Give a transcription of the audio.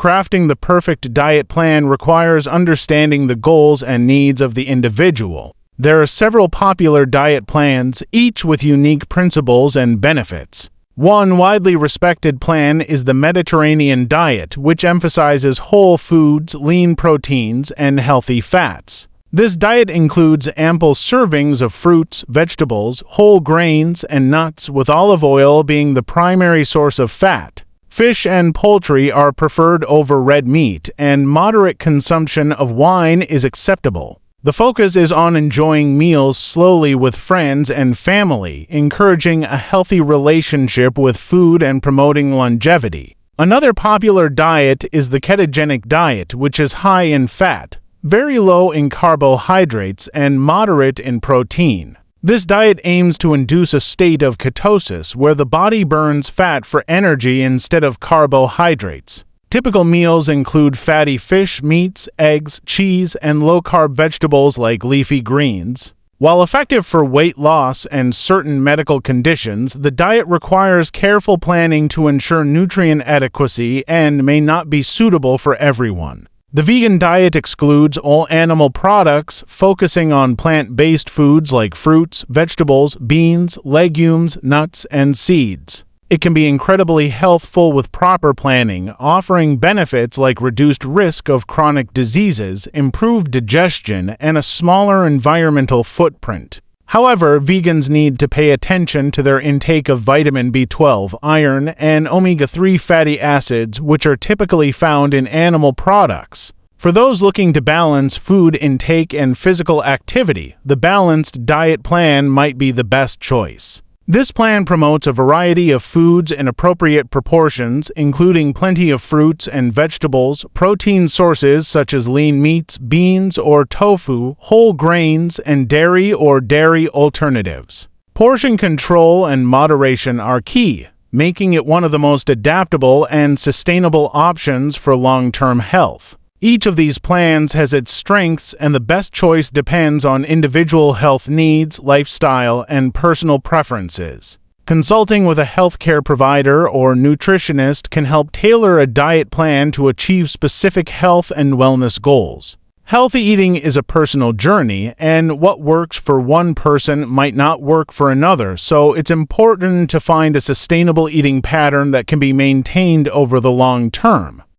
Crafting the perfect diet plan requires understanding the goals and needs of the individual. There are several popular diet plans, each with unique principles and benefits. One widely respected plan is the Mediterranean diet, which emphasizes whole foods, lean proteins, and healthy fats. This diet includes ample servings of fruits, vegetables, whole grains, and nuts, with olive oil being the primary source of fat. Fish and poultry are preferred over red meat, and moderate consumption of wine is acceptable. The focus is on enjoying meals slowly with friends and family, encouraging a healthy relationship with food and promoting longevity. Another popular diet is the ketogenic diet, which is high in fat, very low in carbohydrates, and moderate in protein. This diet aims to induce a state of ketosis where the body burns fat for energy instead of carbohydrates. Typical meals include fatty fish, meats, eggs, cheese, and low-carb vegetables like leafy greens. While effective for weight loss and certain medical conditions, the diet requires careful planning to ensure nutrient adequacy and may not be suitable for everyone. The vegan diet excludes all animal products, focusing on plant-based foods like fruits, vegetables, beans, legumes, nuts, and seeds. It can be incredibly healthful with proper planning, offering benefits like reduced risk of chronic diseases, improved digestion, and a smaller environmental footprint. However, vegans need to pay attention to their intake of vitamin B12, iron, and omega-3 fatty acids, which are typically found in animal products. For those looking to balance food intake and physical activity, the balanced diet plan might be the best choice. This plan promotes a variety of foods in appropriate proportions, including plenty of fruits and vegetables, protein sources such as lean meats, beans or tofu, whole grains, and dairy or dairy alternatives. Portion control and moderation are key, making it one of the most adaptable and sustainable options for long-term health. Each of these plans has its strengths, and the best choice depends on individual health needs, lifestyle, and personal preferences. Consulting with a healthcare provider or nutritionist can help tailor a diet plan to achieve specific health and wellness goals. Healthy eating is a personal journey, and what works for one person might not work for another, so it's important to find a sustainable eating pattern that can be maintained over the long term.